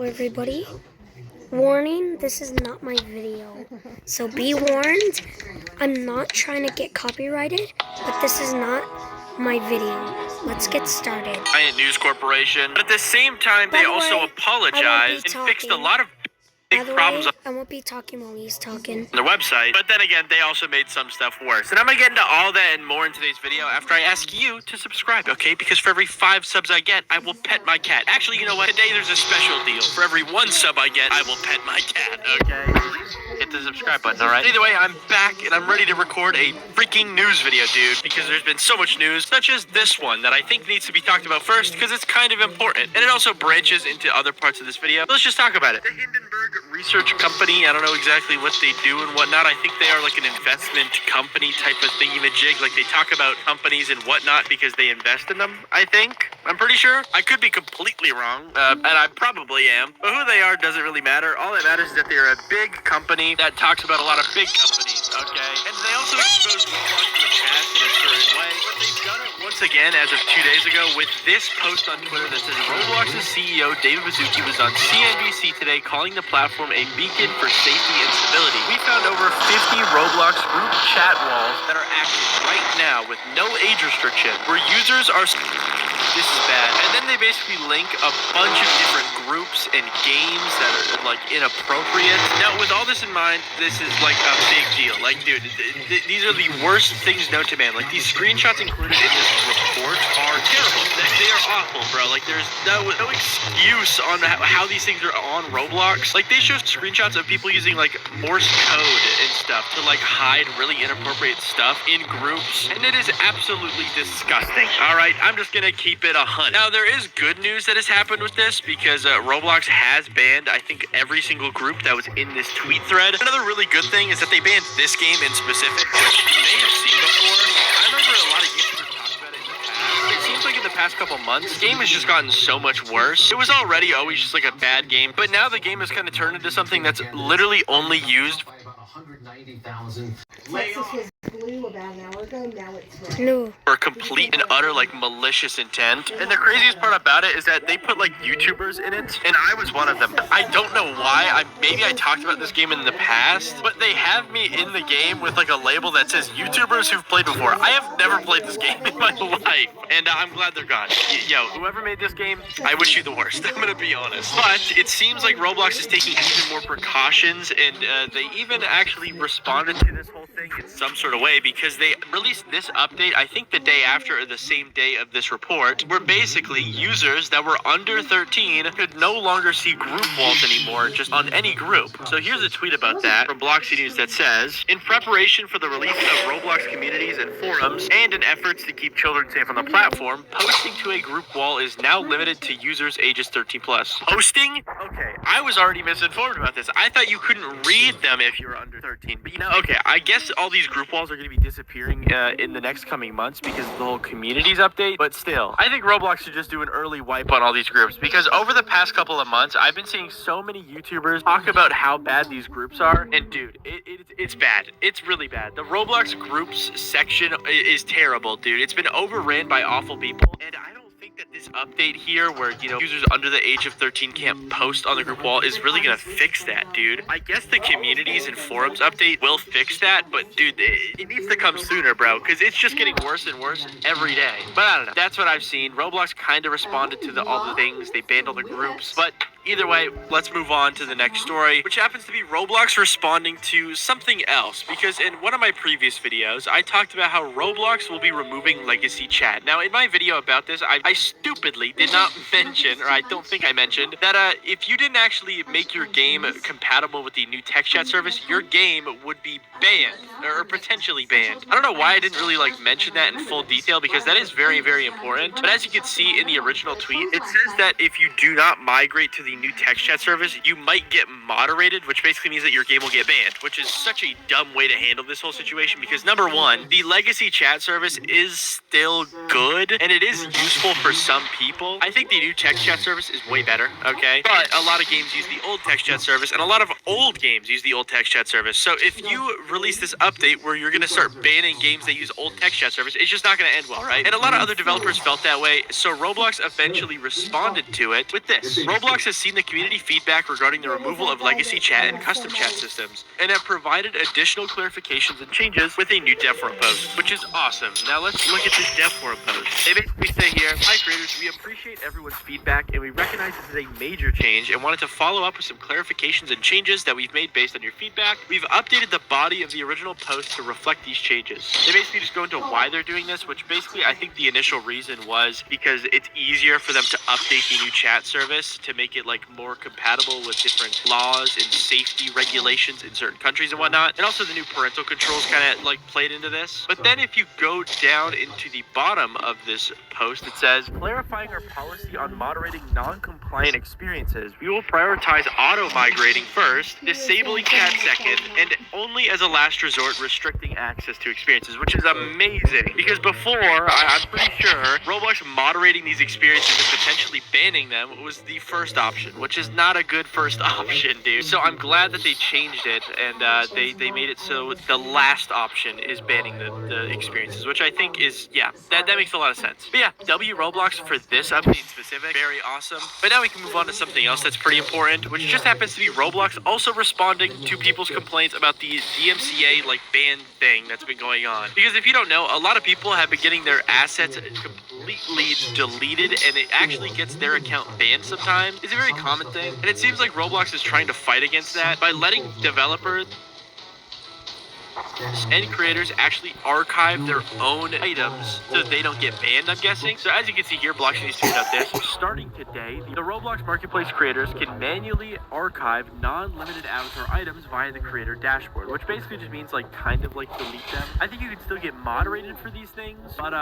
Everybody, warning, this is not my video, so be warned. I'm not trying to get copyrighted, but this is not my video. Let's get started. Giant News Corporation, but at the same time they also apologized and fixed a lot of big problems I won't be talking while he's talking. on their website, but then again, they also made some stuff worse. And I'm gonna get into all that and more in today's video after I ask you to subscribe, okay? Because for every 5 subs I get, I will pet my cat. Actually, you know what? Today there's a special deal. For every 1 sub I get, I will pet my cat, okay? Hit the subscribe button, alright? Either way, I'm back and I'm ready to record a freaking news video, dude, because there's been so much news, such as this one that I think needs to be talked about first because it's kind of important. And it also branches into other parts of this video. Let's just talk about it. The Hindenburg Research Company, I don't know exactly what they do and whatnot. I think they are like an investment company type of thingy-majig. Like they talk about companies and whatnot because they invest in them, I think. I'm pretty sure. I could be completely wrong, and I probably am. But who they are doesn't really matter. All that matters is that they're a big company that talks about a lot of big companies, okay? And they also expose Roblox in the past in a certain way, but they've done it once again as of 2 days ago with this post on Twitter that says Roblox's CEO David Baszucki was on CNBC today calling the platform a beacon for safety and stability. We found over 50 Roblox group chat walls that are active right now with no age restriction, where users are... This is bad. And then they basically link a bunch of different groups and games that are like inappropriate. Now, with all this in mind, this is like a big deal. Like, dude, these are the worst things known to man. Like, these screenshots included in this report are terrible. They are awful, bro. Like, there's no excuse on how these things are on Roblox. Like, they show screenshots of people using like Morse code and stuff to like hide really inappropriate stuff in groups, and it is absolutely disgusting. All right, I'm just gonna keep it 100. Now, there is good news that has happened with this because Roblox has banned, I think, every single group that was in this tweet thread. Another really good thing is that they banned this game in specific, which you may have seen before. I remember a lot of YouTubers talking about it in the past. It seems like in the past couple months, the game has just gotten so much worse. It was already always just like a bad game, but now the game has kind of turned into something that's literally only used by about 190,000. Texas was blue about an hour ago, now it's red. No. For complete and utter like malicious intent. And the craziest part about it is that they put like YouTubers in it, and I was one of them. I don't know why. Maybe I talked about this game in the past, but they have me in the game with like a label that says YouTubers who've played before. I have never played this game in my life, and I'm glad they're gone. Yo, whoever made this game, I wish you the worst. I'm gonna be honest. But it seems like Roblox is taking even more precautions, and they even actually responded to this whole thing in some sort of way because they released this update, I think the day after or the same day of this report, where basically users that were under 13 could no longer see group walls anymore just on any group. So here's a tweet about that from Bloxy News that says, in preparation for the release of Roblox communities and forums and in efforts to keep children safe on the platform, posting to a group wall is now limited to users ages 13 plus. Posting? Okay, I was already misinformed about this. I thought you couldn't read them if you were under 13, but you know, okay, I guess all these group walls are going to be disappearing in the next coming months because of the whole communities update, but still, I think Roblox should just do an early wipe on all these groups because over the past couple of months, I've been seeing so many YouTubers talk about how bad these groups are, and dude, it's bad. It's really bad. The Roblox groups section is terrible, dude. It's been overran by awful people, and I don't think that this update here where, you know, users under the age of 13 can't post on the group wall is really gonna fix that, dude. I guess the communities and forums update will fix that, but dude, it needs to come sooner, bro, because it's just getting worse and worse every day. But I don't know. That's what I've seen. Roblox kind of responded to all the things. They banned all the groups, but either way, let's move on to the next story, which happens to be Roblox responding to something else, because in one of my previous videos, I talked about how Roblox will be removing legacy chat. Now, in my video about this, I stupidly did not mention, or I don't think I mentioned, that if you didn't actually make your game compatible with the new text chat service, your game would be banned, or potentially banned. I don't know why I didn't really like mention that in full detail, because that is very, very important. But as you can see in the original tweet, it says that if you do not migrate to the new text chat service, you might get moderated, which basically means that your game will get banned, which is such a dumb way to handle this whole situation because number one, the legacy chat service is still good and it is useful for some people. I think the new text chat service is way better, okay? But a lot of games use the old text chat service and a lot of old games use the old text chat service. So if you release this update where you're going to start banning games that use old text chat service, it's just not going to end well, right? And a lot of other developers felt that way, so Roblox eventually responded to it with this. Roblox has seen the community feedback regarding the removal of legacy chat and custom chat systems, and have provided additional clarifications and changes with a new dev forum post, which is awesome. Now let's look at this dev forum post. They basically say here, "Hi creators, we appreciate everyone's feedback and we recognize this is a major change and wanted to follow up with some clarifications and changes that we've made based on your feedback. We've updated the body of the original post to reflect these changes." They basically just go into why they're doing this, which basically I think the initial reason was because it's easier for them to update the new chat service to make it like more compatible with different laws and safety regulations in certain countries and whatnot. And also the new parental controls kind of like played into this. But then if you go down into the bottom of this post, it says, "Clarifying our policy on moderating non-compliant experiences. We will prioritize auto-migrating first, disabling chat second, and only as a last resort restricting access to experiences," which is amazing. Because before, I'm pretty sure Roblox moderating these experiences and potentially banning them was the first option, which is not a good first option, dude. So I'm glad that they changed it and they made it so the last option is banning the experiences, which I think is, yeah, that makes a lot of sense. But yeah, W Roblox for this update in specific, very awesome. But now we can move on to something else that's pretty important, which just happens to be Roblox also responding to people's complaints about the DMCA like ban thing that's been going on. Because if you don't know, a lot of people have been getting their assets completely deleted, and it actually gets their account banned sometimes. It's a very common thing, and it seems like Roblox is trying to fight against that by letting developers and creators actually archive their own items so that they don't get banned, I'm guessing. So as you can see here, Blockchain tweeted out this. Starting today, the Roblox Marketplace creators can manually archive non-limited avatar items via the creator dashboard, which basically just means like kind of like delete them. I think you can still get moderated for these things, but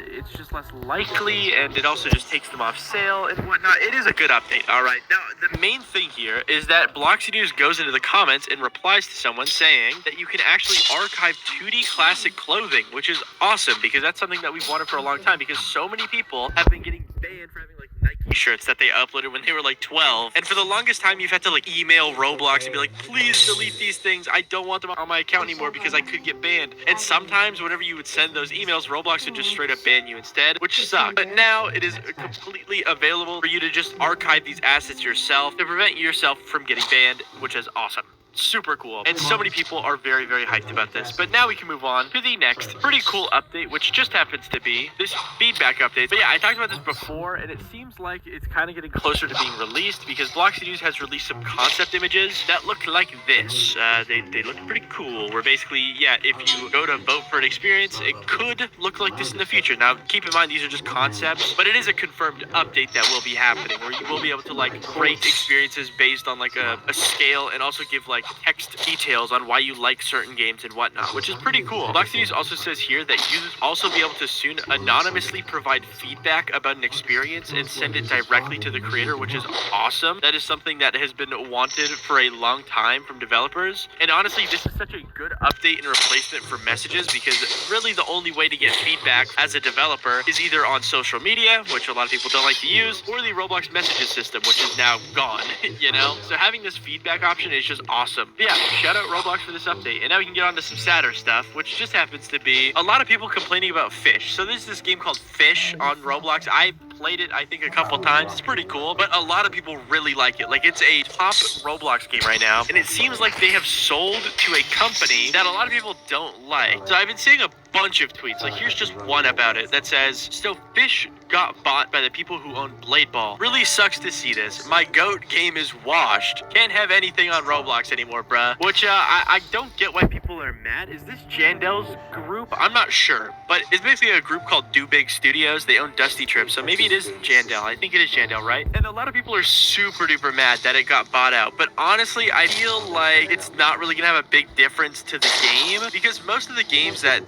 it's just less likely, and it also just takes them off sale and whatnot. It is a good update, all right. Now, the main thing here is that Blockchain News goes into the comments and replies to someone saying that you can actually archive 2D classic clothing, which is awesome because that's something that we've wanted for a long time, because so many people have been getting banned for having like Nike shirts that they uploaded when they were like 12, and for the longest time you've had to like email Roblox and be like, "Please delete these things, I don't want them on my account anymore because I could get banned." And sometimes whenever you would send those emails, Roblox would just straight up ban you instead, which sucks. But now it is completely available for you to just archive these assets yourself to prevent yourself from getting banned, which is awesome. Super cool, and so many people are very, very hyped about this. But now we can move on to the next pretty cool update, which just happens to be this feedback update. But yeah, I talked about this before, and it seems like it's kind of getting closer to being released because Blockchain News has released some concept images that look like this. They look pretty cool. Where basically, yeah, if you go to vote for an experience, it could look like this in the future. Now, keep in mind these are just concepts, but it is a confirmed update that will be happening, where you will be able to like rate experiences based on like a scale, and also give like text details on why you like certain games and whatnot, which is pretty cool. Blockchain News also says here that users will also be able to soon anonymously provide feedback about an experience and send it directly to the creator, which is awesome. That is something that has been wanted for a long time from developers. And honestly, this is such a good update and replacement for messages, because really the only way to get feedback as a developer is either on social media, which a lot of people don't like to use, or the Roblox messages system, which is now gone, you know? So having this feedback option is just awesome. But yeah, shout out Roblox for this update. And now we can get on to some sadder stuff, which just happens to be a lot of people complaining about Fish. So there's this game called Fish on Roblox. I played it, I think, a couple times. It's pretty cool, but a lot of people really like it. Like, it's a top Roblox game right now, and it seems like they have sold to a company that a lot of people don't like. So I've been seeing a bunch of tweets. Like, here's just one about it that says, "So Fish got bought by the people who own Blade Ball. Really sucks to see this. My GOAT game is washed. Can't have anything on Roblox anymore, bruh." Which, I don't get why people are mad. Is this Jandel's group? I'm not sure, but it's basically a group called Do Big Studios. They own Dusty Trip, so maybe it is Jandel. I think it is Jandel, right? And a lot of people are super duper mad that it got bought out, but honestly, I feel like it's not really gonna have a big difference to the game, because most of the games that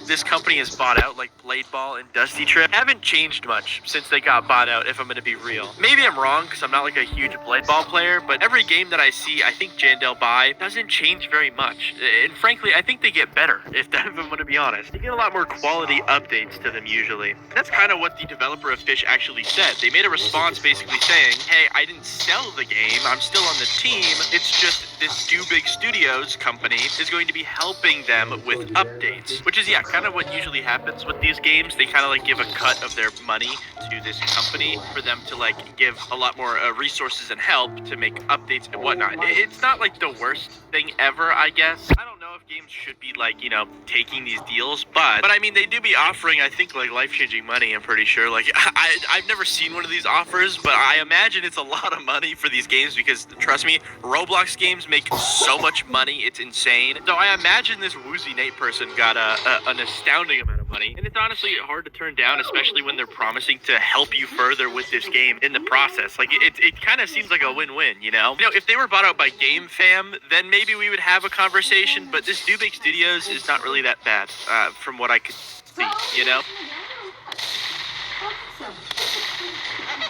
this company has bought out, like Blade Ball and Dusty Trip, haven't changed muanged much since they got bought out, if I'm going to be real. Maybe I'm wrong because I'm not like a huge Blade Ball player, but every game that I see, I think Jandel buy doesn't change very much. And frankly, I think they get better, if I'm going to be honest. You get a lot more quality updates to them usually. And that's kind of what the developer of Fish actually said. They made a response basically saying, hey, I didn't sell the game, I'm still on the team, it's just this Do Big Studios company is going to be helping them with updates. Which is, yeah, kind of what usually happens with these games. They kind of like give a cut of their money money to this company for them to like give a lot more resources and help to make updates and whatnot. It's not like the worst thing ever, I guess. I don't know if games should be like, you know, taking these deals, but I mean, they do be offering, I think, like life-changing money. I'm pretty sure. Like, I've never seen one of these offers, but I imagine it's a lot of money for these games because, trust me, Roblox games make so much money, it's insane. So I imagine this Woozy Nate person got an astounding amount of money, and it's honestly hard to turn down, especially when they're promising to help you further with this game in the process. Like, it kind of seems like a win-win, you know? You know, if they were bought out by Game Fam, then maybe we would have a conversation, but this Dubake Studios is not really that bad, from what I could see, you know?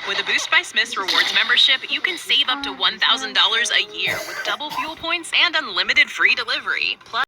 With a Boost by Smith's Rewards membership, you can save up to $1,000 a year with double fuel points and unlimited free delivery. Plus